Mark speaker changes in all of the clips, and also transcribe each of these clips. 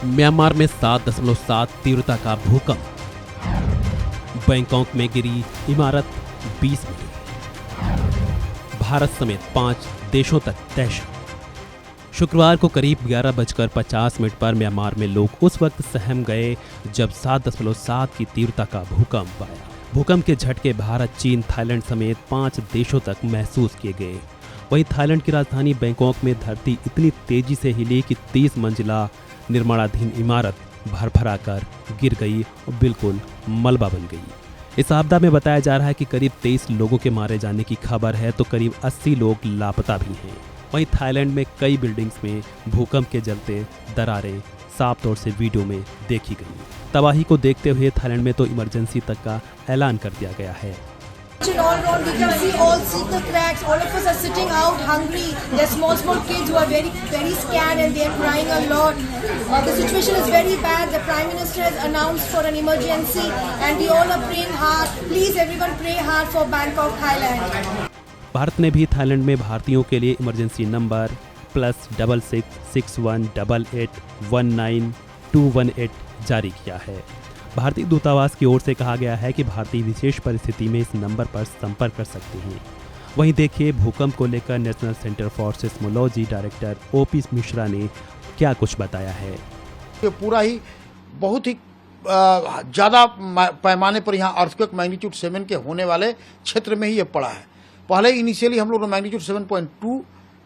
Speaker 1: Myanmar में 7.7 तीव्रता का भूकंप। बैंकॉक में गिरी इमारत 20 में। भारत समेत 5 देशों तक दहशत। शुक्रवार को करीब 11:50 पर म्यांमार में लोग उस वक्त सहम गए जब 7.7 की तीव्रता का भूकंप आया। भूकंप के झटके भारत, चीन, थाईलैंड समेत 5 देशों तक महसूस किए गए। वहीं थाईलैंड की राजधानी बैंकॉक में धरती इतनी तेजी से हिली कि 30 मंजिला निर्माणाधीन इमारत भरभरा कर गिर गई और बिल्कुल मलबा बन गई। इस आपदा में बताया जा रहा है कि करीब 23 लोगों के मारे जाने की खबर है तो करीब 80 लोग लापता भी हैं। वहीं थाईलैंड में कई बिल्डिंग्स में भूकंप के जलते दरारें साफ तौर से वीडियो में देखी गई। तबाही को देखते हुए थाईलैंड में तो इमरजेंसी तक का ऐलान कर दिया गया है।
Speaker 2: All around we can see all the cracks. All of us are sitting out hungry. There are small kids who are very scared and they are crying a lot. The situation is very bad. The Prime Minister has announced for an emergency and we all are praying hard. Please everyone pray hard for Bangkok, Thailand.
Speaker 1: Bharat ने भी Thailand में भारतीयों के लिए emergency number +66 61 88 19 218 जारी किया है। भारतीय दूतावास की ओर से कहा गया है कि भारतीय विशेष परिस्थिति में इस नंबर पर संपर्क कर सकते हैं। वहीं देखिए भूकंप को लेकर national centre for seismology director OP Mishra ने क्या कुछ बताया है।
Speaker 3: ये पूरा ही बहुत ही ज़्यादा पैमाने पर यहाँ अर्थक्वेक मैग्नीट्यूड 7 के होने वाले क्षेत्र में ही ये पड़ा है। पहले इनिशियली हम लोग ने मैग्नीट्यूड 7.2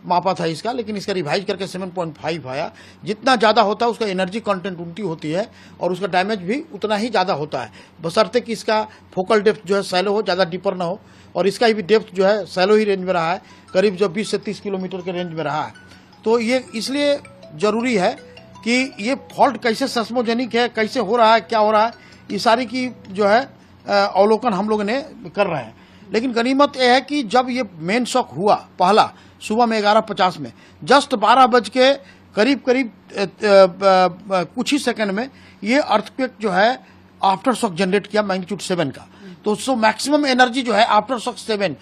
Speaker 3: मापा था इसका, लेकिन इसका रिवाइज करके 7.5 आया। जितना ज़्यादा होता है उसका एनर्जी कंटेंट उल्टी होती है और उसका डैमेज भी उतना ही ज़्यादा होता है, बशर्ते कि इसका फोकल डेप्थ जो है सैलो हो, ज़्यादा डीपर ना हो। और इसका भी डेप्थ जो है सैलो ही रेंज में रहा है, करीब जो 20 से 30 किलोमीटर के रेंज में रहा है। तो ये इसलिए ज़रूरी है कि ये फॉल्ट कैसे सेस्मोजेनिक है, कैसे हो रहा है, क्या हो रहा है, ये सारी की जो है अवलोकन हम लोग ने कर रहे हैं। लेकिन गनीमत यह है कि जब ये मेन शॉक हुआ पहला सुबह में 11:50 में, जस्ट 12 बज के करीब कुछ ही सेकंड में ये अर्थक्वेक जो है आफ्टर शॉक जनरेट किया मैग्नीट्यूड 7 का। तो उसको मैक्सिमम एनर्जी जो है after shock 7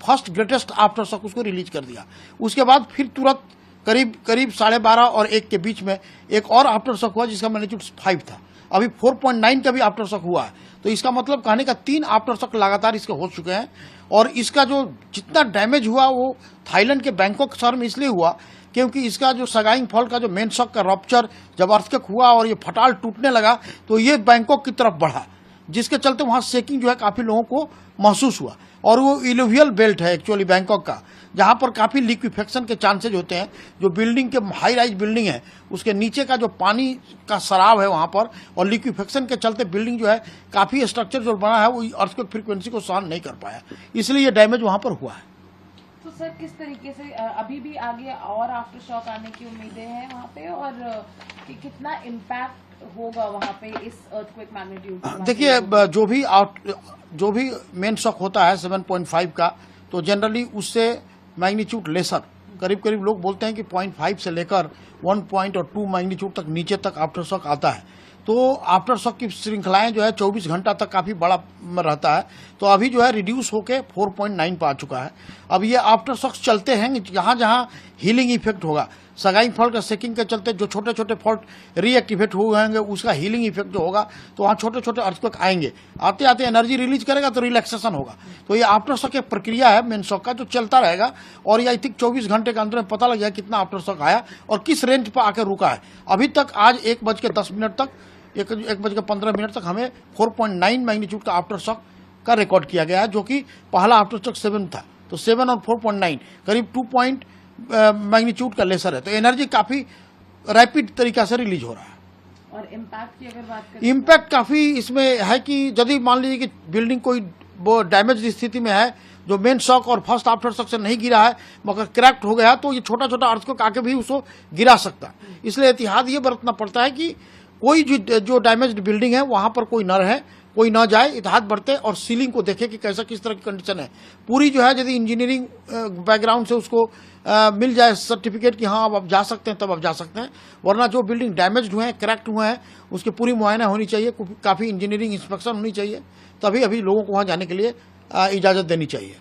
Speaker 3: first greatest after shock उसको रिलीज कर दिया। उसके बाद फिर तुरंत करीब 12:30 और 1 के बीच में एक और आफ्टर शॉक हुआ जिसका मैग्नीट्यूड 5 था। अभी 4.9 का भी आफ्टर शॉक हुआ है। तो इसका मतलब कहने का 3 आफ्टर शॉक लगातार इसके हो चुके हैं। और इसका जो जितना डैमेज हुआ वो थाईलैंड के बैंकॉक शहर में इसलिए हुआ क्योंकि इसका जो सगाइंग फॉल्ट का जो मेन शॉक का रप्चर जब अर्थक्वेक हुआ और ये फटाल टूटने लगा तो ये बैंकॉक की तरफ बढ़ा, जिसके चलते वहाँ शेकिंग जो है काफ़ी लोगों को महसूस हुआ। और वो इलुवियल बेल्ट है एक्चुअली बैंकॉक का, जहाँ पर काफ़ी लिक्विफेक्शन के चांसेज होते हैं। जो बिल्डिंग के हाई राइज बिल्डिंग है उसके नीचे का जो पानी का सराव है वहाँ पर, और लिक्विफेक्शन के चलते बिल्डिंग जो है काफ़ी स्ट्रक्चर जो बना है वो अर्थक्वेक फ्रीक्वेंसी को सहन नहीं कर पाया, इसलिए ये डैमेज वहाँ पर हुआ है।
Speaker 4: तो सर किस तरीके से अभी भी आगे और आफ्टर शॉक आने की उम्मीदें हैं वहाँ पे, और कि कितना इम्पैक्ट होगा वहाँ पे इस अर्थक्वेक मैग्नीट्यूड?
Speaker 3: देखिए जो भी मेन शॉक होता है 7.5 का, तो जनरली उससे मैग्नीट्यूड लेसर करीब लोग बोलते हैं कि 0.5 से लेकर 1 और 2 मैग्नीट्यूड तक नीचे तक आफ्टर शॉक आता है। तो आफ्टर शॉक की श्रृंखलाएं जो है 24 घंटा तक काफ़ी बड़ा रहता है। तो अभी जो है रिड्यूस होके 4.9 पर आ चुका है। अब ये आफ्टर शॉक्स चलते हैं जहाँ जहाँ हीलिंग इफेक्ट होगा, सगाइंग फॉल्ट का शेकिंग के चलते जो छोटे छोटे फॉल्ट रीएक्टिवेट हुए होंगे उसका हीलिंग इफेक्ट जो होगा तो वहाँ छोटे छोटे अर्थक्वेक आएंगे, आते आते एनर्जी रिलीज करेगा तो रिलैक्सेशन होगा। तो ये आफ्टर शॉक एक प्रक्रिया है मेन शॉक का जो चलता रहेगा। और ये आई थिंक 24 घंटे के अंदर में पता लग गया कितना आफ्टर शॉक आया और किस रेंज पर आकर रुका है। अभी तक आज 1:10 तक 1:15 तक हमें 4.9 मैग्नीट्यूड का आफ्टर शॉक का रिकॉर्ड किया गया है, जो कि पहला आफ्टर शॉक 7 था। तो 7 और 4.9 करीब 2 पॉइंट मैग्नीट्यूड का लेसर है। तो एनर्जी काफी रैपिड तरीका से रिलीज हो रहा है।
Speaker 4: और इम्पैक्ट की अगर बात करें,
Speaker 3: इम्पैक्ट काफी इसमें है कि यदि मान लीजिए कि बिल्डिंग कोई डैमेज स्थिति में है जो मेन शॉक और फर्स्ट आफ्टर शॉक से नहीं गिरा है मगर क्रैक्ड हो गया, तो ये छोटा छोटा अर्थक्वेक आके भी उसको गिरा सकता है। इसलिए एहतियात ये बरतना पड़ता है कि कोई जो डैमेज्ड बिल्डिंग है वहां पर कोई न रहे, कोई ना जाए, एहतियात बरते और सीलिंग को देखे कि कैसा किस तरह की कंडीशन है पूरी। जो है यदि इंजीनियरिंग बैकग्राउंड से उसको मिल जाए सर्टिफिकेट कि हाँ अब आप जा सकते हैं तब आप जा सकते हैं, वरना जो बिल्डिंग डैमेज्ड हुए हैं, क्रैक्ड हुए हैं, उसकी पूरी मुआयना होनी चाहिए, काफ़ी इंजीनियरिंग इंस्पेक्शन होनी चाहिए, तभी अभी लोगों को वहाँ जाने के लिए इजाज़त देनी चाहिए।